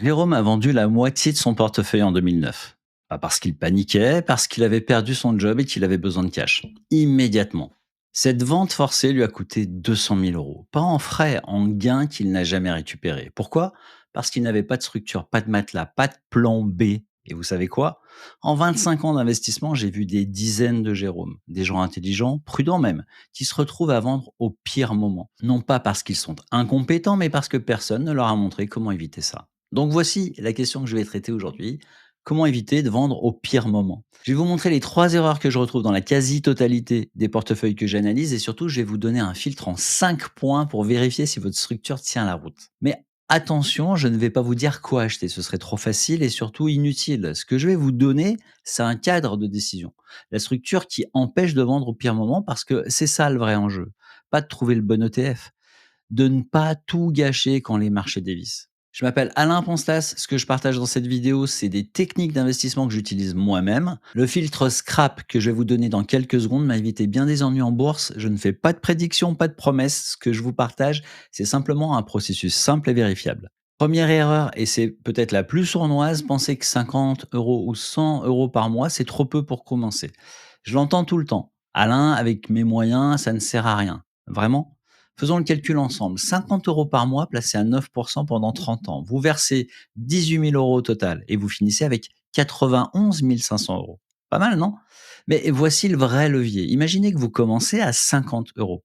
Jérôme a vendu la moitié de son portefeuille en 2009. Pas parce qu'il paniquait, parce qu'il avait perdu son job et qu'il avait besoin de cash. Immédiatement. Cette vente forcée lui a coûté 200 000 euros. Pas en frais, en gains qu'il n'a jamais récupérés. Pourquoi? Parce qu'il n'avait pas de structure, pas de matelas, pas de plan B. Et vous savez quoi? En 25 ans d'investissement, j'ai vu des dizaines de Jérôme, des gens intelligents, prudents même, qui se retrouvent à vendre au pire moment. Non pas parce qu'ils sont incompétents, mais parce que personne ne leur a montré comment éviter ça. Donc voici la question que je vais traiter aujourd'hui. Comment éviter de vendre au pire moment? Je vais vous montrer les 3 erreurs que je retrouve dans la quasi-totalité des portefeuilles que j'analyse et surtout, je vais vous donner un filtre en 5 points pour vérifier si votre structure tient la route. Mais attention, je ne vais pas vous dire quoi acheter, ce serait trop facile et surtout inutile. Ce que je vais vous donner, c'est un cadre de décision. La structure qui empêche de vendre au pire moment parce que c'est ça le vrai enjeu. Pas de trouver le bon ETF, de ne pas tout gâcher quand les marchés dévissent. Je m'appelle Alain Ponstas. Ce que je partage dans cette vidéo, c'est des techniques d'investissement que j'utilise moi-même. Le filtre scrap que je vais vous donner dans quelques secondes m'a évité bien des ennuis en bourse. Je ne fais pas de prédictions, pas de promesses. Ce que je vous partage, c'est simplement un processus simple et vérifiable. Première erreur, et c'est peut-être la plus sournoise, penser que 50 euros ou 100 euros par mois, c'est trop peu pour commencer. Je l'entends tout le temps. Alain, avec mes moyens, ça ne sert à rien. Vraiment? Faisons le calcul ensemble. 50 euros par mois placé à 9% pendant 30 ans. Vous versez 18 000 euros au total et vous finissez avec 91 500 euros. Pas mal, non? Mais voici le vrai levier. Imaginez que vous commencez à 50 euros.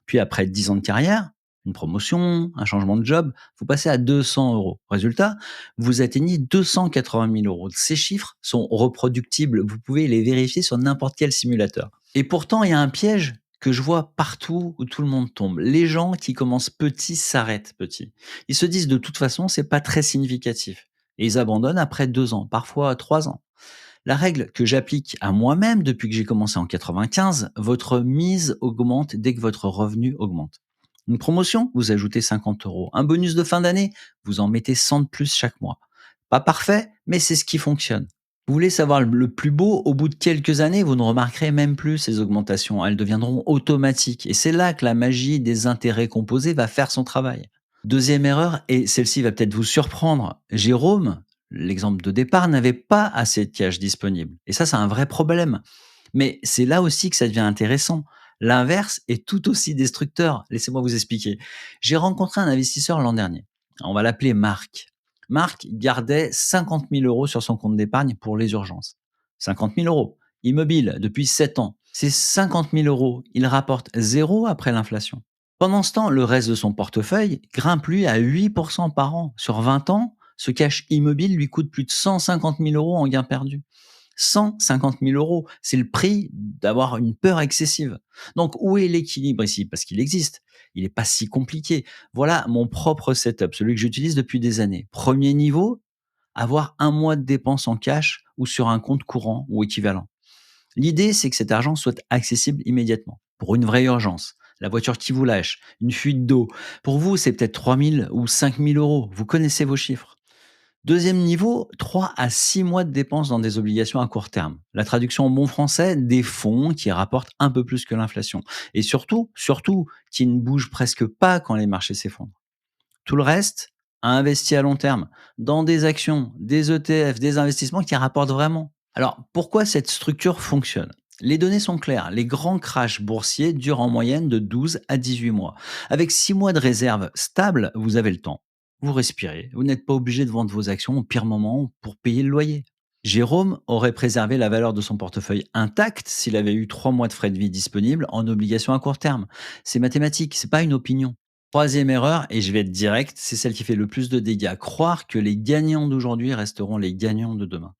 Puis après 10 ans de carrière, une promotion, un changement de job, vous passez à 200 euros. Résultat, vous atteignez 280 000 euros. Ces chiffres sont reproductibles. Vous pouvez les vérifier sur n'importe quel simulateur. Et pourtant, il y a un piège que je vois partout où tout le monde tombe. Les gens qui commencent petits s'arrêtent petits. Ils se disent de toute façon, c'est pas très significatif. Et ils abandonnent après 2 ans, parfois 3 ans. La règle que j'applique à moi-même depuis que j'ai commencé en 95, votre mise augmente dès que votre revenu augmente. Une promotion, vous ajoutez 50 euros. Un bonus de fin d'année, vous en mettez 100 de plus chaque mois. Pas parfait, mais c'est ce qui fonctionne. Vous voulez savoir le plus beau? Au bout de quelques années, vous ne remarquerez même plus ces augmentations. Elles deviendront automatiques. Et c'est là que la magie des intérêts composés va faire son travail. Deuxième erreur, et celle-ci va peut-être vous surprendre, Jérôme, l'exemple de départ, n'avait pas assez de cash disponible. Et ça, c'est un vrai problème. Mais c'est là aussi que ça devient intéressant. L'inverse est tout aussi destructeur. Laissez-moi vous expliquer. J'ai rencontré un investisseur l'an dernier. On va l'appeler Marc. Marc gardait 50 000 euros sur son compte d'épargne pour les urgences. 50 000 euros. Immobile depuis 7 ans. Ces 50 000 euros, il rapporte zéro après l'inflation. Pendant ce temps, le reste de son portefeuille grimpe lui à 8% par an. Sur 20 ans, ce cash immobile lui coûte plus de 150 000 euros en gains perdus. 150 000 euros, c'est le prix d'avoir une peur excessive. Donc, où est l'équilibre ici? Parce qu'il existe. Il n'est pas si compliqué. Voilà mon propre setup, celui que j'utilise depuis des années. Premier niveau, avoir un mois de dépenses en cash ou sur un compte courant ou équivalent. L'idée, c'est que cet argent soit accessible immédiatement, pour une vraie urgence. La voiture qui vous lâche, une fuite d'eau. Pour vous, c'est peut-être 3 000 ou 5 000 euros. Vous connaissez vos chiffres. Deuxième niveau, 3 à 6 mois de dépenses dans des obligations à court terme. La traduction en bon français, des fonds qui rapportent un peu plus que l'inflation. Et surtout, qui ne bougent presque pas quand les marchés s'effondrent. Tout le reste, investi à long terme, dans des actions, des ETF, des investissements qui rapportent vraiment. Alors, pourquoi cette structure fonctionne? Les données sont claires. Les grands crashs boursiers durent en moyenne de 12 à 18 mois. Avec 6 mois de réserve stable, vous avez le temps. Vous respirez. Vous n'êtes pas obligé de vendre vos actions au pire moment pour payer le loyer. Jérôme aurait préservé la valeur de son portefeuille intacte s'il avait eu 3 mois de frais de vie disponibles en obligations à court terme. C'est mathématique, c'est pas une opinion. Troisième erreur, et je vais être direct, c'est celle qui fait le plus de dégâts. Croire que les gagnants d'aujourd'hui resteront les gagnants de demain.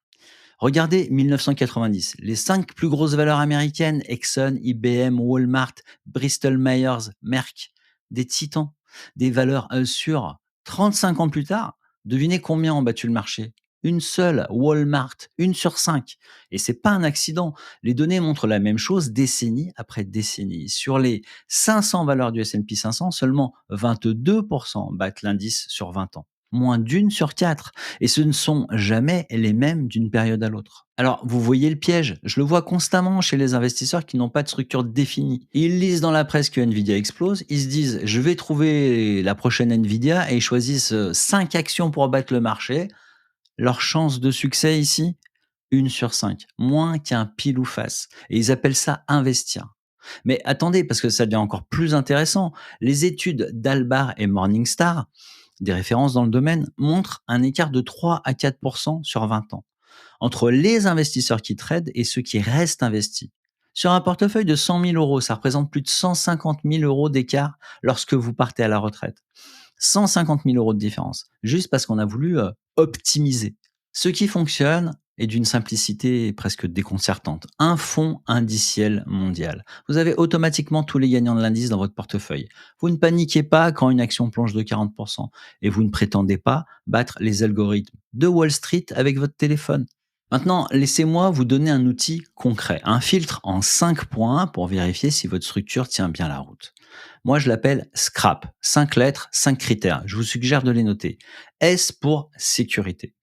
Regardez 1990, les 5 plus grosses valeurs américaines, Exxon, IBM, Walmart, Bristol Myers, Merck, des titans, des valeurs sûres. 35 ans plus tard, devinez combien ont battu le marché? Une seule, Walmart, une sur 5. Et c'est pas un accident. Les données montrent la même chose décennie après décennie. Sur les 500 valeurs du S&P 500, seulement 22% battent l'indice sur 20 ans. moins d'une sur 4. Et ce ne sont jamais les mêmes d'une période à l'autre. Alors, vous voyez le piège, je le vois constamment chez les investisseurs qui n'ont pas de structure définie. Ils lisent dans la presse que Nvidia explose, ils se disent je vais trouver la prochaine Nvidia et ils choisissent 5 actions pour battre le marché. Leur chance de succès ici, une sur 5, moins qu'un pile ou face. Et ils appellent ça investir. Mais attendez, parce que ça devient encore plus intéressant, les études d'Albar et Morningstar, des références dans le domaine, montrent un écart de 3 à 4 sur 20 ans entre les investisseurs qui tradent et ceux qui restent investis. Sur un portefeuille de 100 000 euros, ça représente plus de 150 000 euros d'écart lorsque vous partez à la retraite. 150 000 euros de différence, juste parce qu'on a voulu optimiser. Ce qui fonctionne est d'une simplicité presque déconcertante. Un fonds indiciel mondial. Vous avez automatiquement tous les gagnants de l'indice dans votre portefeuille. Vous ne paniquez pas quand une action plonge de 40% et vous ne prétendez pas battre les algorithmes de Wall Street avec votre téléphone. Maintenant, laissez-moi vous donner un outil concret, un filtre en 5 points pour vérifier si votre structure tient bien la route. Moi, je l'appelle SCRAP. 5 lettres, 5 critères. Je vous suggère de les noter. S pour sécurité.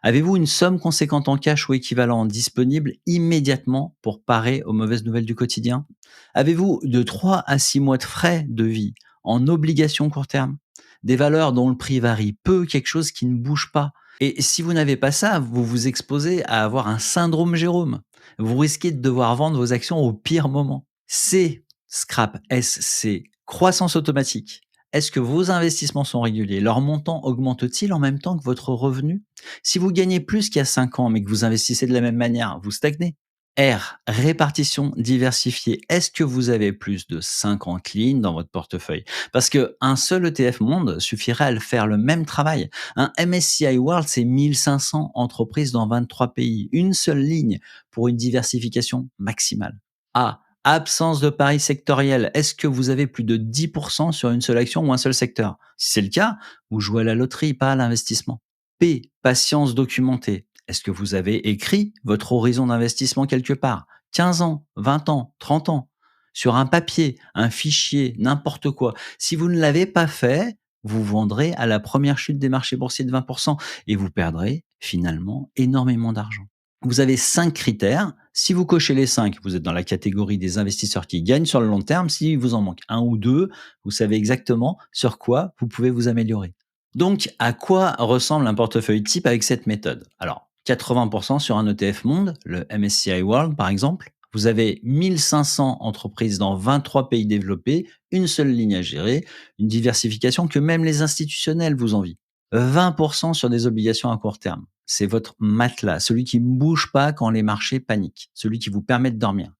Avez-vous une somme conséquente en cash ou équivalent disponible immédiatement pour parer aux mauvaises nouvelles du quotidien? Avez-vous de 3 à 6 mois de frais de vie en obligations court terme? Des valeurs dont le prix varie peu, quelque chose qui ne bouge pas. Et si vous n'avez pas ça, vous vous exposez à avoir un syndrome Jérôme. Vous risquez de devoir vendre vos actions au pire moment. C, scrap, SC, croissance automatique. Est-ce que vos investissements sont réguliers? Leur montant augmente-t-il en même temps que votre revenu? Si vous gagnez plus qu'il y a 5 ans, mais que vous investissez de la même manière, vous stagnez. R, répartition diversifiée. Est-ce que vous avez plus de 50 lignes dans votre portefeuille? Parce qu'un seul ETF monde suffirait à le faire le même travail. Un MSCI World, c'est 1500 entreprises dans 23 pays. Une seule ligne pour une diversification maximale. A, absence de paris sectoriel. Est-ce que vous avez plus de 10% sur une seule action ou un seul secteur? Si c'est le cas, vous jouez à la loterie, pas à l'investissement. P, patience documentée. Est-ce que vous avez écrit votre horizon d'investissement quelque part? 15 ans, 20 ans, 30 ans? Sur un papier, un fichier, n'importe quoi. Si vous ne l'avez pas fait, vous vendrez à la première chute des marchés boursiers de 20% et vous perdrez finalement énormément d'argent. Vous avez 5 critères. Si vous cochez les 5, vous êtes dans la catégorie des investisseurs qui gagnent sur le long terme. Si vous en manque un ou deux, vous savez exactement sur quoi vous pouvez vous améliorer. Donc, à quoi ressemble un portefeuille type avec cette méthode? Alors, 80% sur un ETF monde, le MSCI World par exemple. Vous avez 1500 entreprises dans 23 pays développés, une seule ligne à gérer, une diversification que même les institutionnels vous envient. 20% sur des obligations à court terme. C'est votre matelas, celui qui ne bouge pas quand les marchés paniquent, celui qui vous permet de dormir.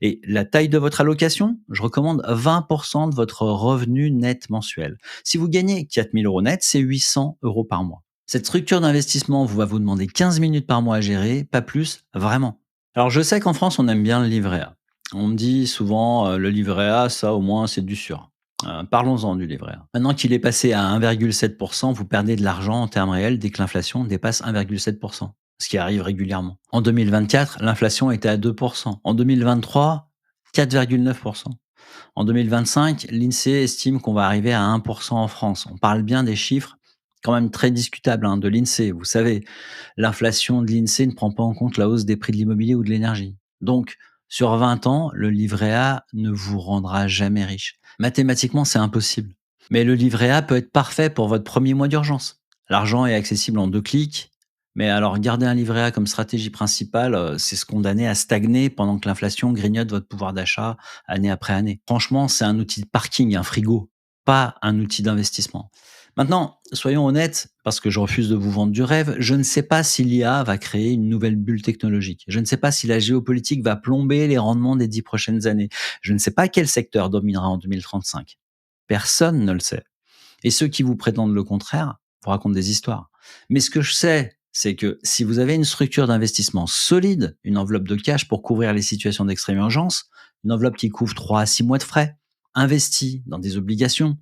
Et la taille de votre allocation, je recommande 20% de votre revenu net mensuel. Si vous gagnez 4000 euros net, c'est 800 euros par mois. Cette structure d'investissement va vous demander 15 minutes par mois à gérer, pas plus, vraiment. Alors je sais qu'en France, on aime bien le livret A. On me dit souvent, le livret A, ça au moins c'est du sûr. Parlons-en du livret A. Maintenant qu'il est passé à 1,7%, vous perdez de l'argent en termes réels dès que l'inflation dépasse 1,7%, ce qui arrive régulièrement. En 2024, l'inflation était à 2%. En 2023, 4,9%. En 2025, l'INSEE estime qu'on va arriver à 1% en France. On parle bien des chiffres quand même très discutables de l'INSEE. Vous savez, l'inflation de l'INSEE ne prend pas en compte la hausse des prix de l'immobilier ou de l'énergie. Donc, sur 20 ans, le livret A ne vous rendra jamais riche. Mathématiquement, c'est impossible. Mais le livret A peut être parfait pour votre premier mois d'urgence. L'argent est accessible en 2 clics. Mais alors, garder un livret A comme stratégie principale, c'est se condamner à stagner pendant que l'inflation grignote votre pouvoir d'achat année après année. Franchement, c'est un outil de parking, un frigo, pas un outil d'investissement. Maintenant, soyons honnêtes, parce que je refuse de vous vendre du rêve, je ne sais pas si l'IA va créer une nouvelle bulle technologique. Je ne sais pas si la géopolitique va plomber les rendements des 10 prochaines années. Je ne sais pas quel secteur dominera en 2035. Personne ne le sait. Et ceux qui vous prétendent le contraire vous racontent des histoires. Mais ce que je sais, c'est que si vous avez une structure d'investissement solide, une enveloppe de cash pour couvrir les situations d'extrême urgence, une enveloppe qui couvre 3 à 6 mois de frais, investie dans des obligations,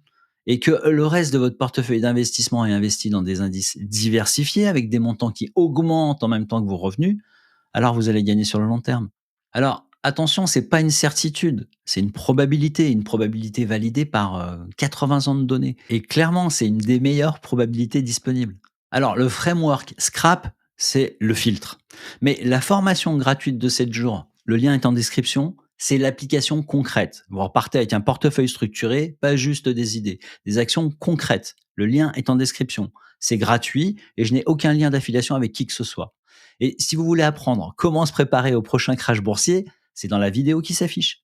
et que le reste de votre portefeuille d'investissement est investi dans des indices diversifiés avec des montants qui augmentent en même temps que vos revenus, alors vous allez gagner sur le long terme. Alors, attention, c'est pas une certitude, c'est une probabilité validée par 80 ans de données. Et clairement, c'est une des meilleures probabilités disponibles. Alors, le framework Scrap, c'est le filtre. Mais la formation gratuite de 7 jours, le lien est en description, c'est l'application concrète. Vous repartez avec un portefeuille structuré, pas juste des idées, des actions concrètes. Le lien est en description. C'est gratuit et je n'ai aucun lien d'affiliation avec qui que ce soit. Et si vous voulez apprendre comment se préparer au prochain crash boursier, c'est dans la vidéo qui s'affiche.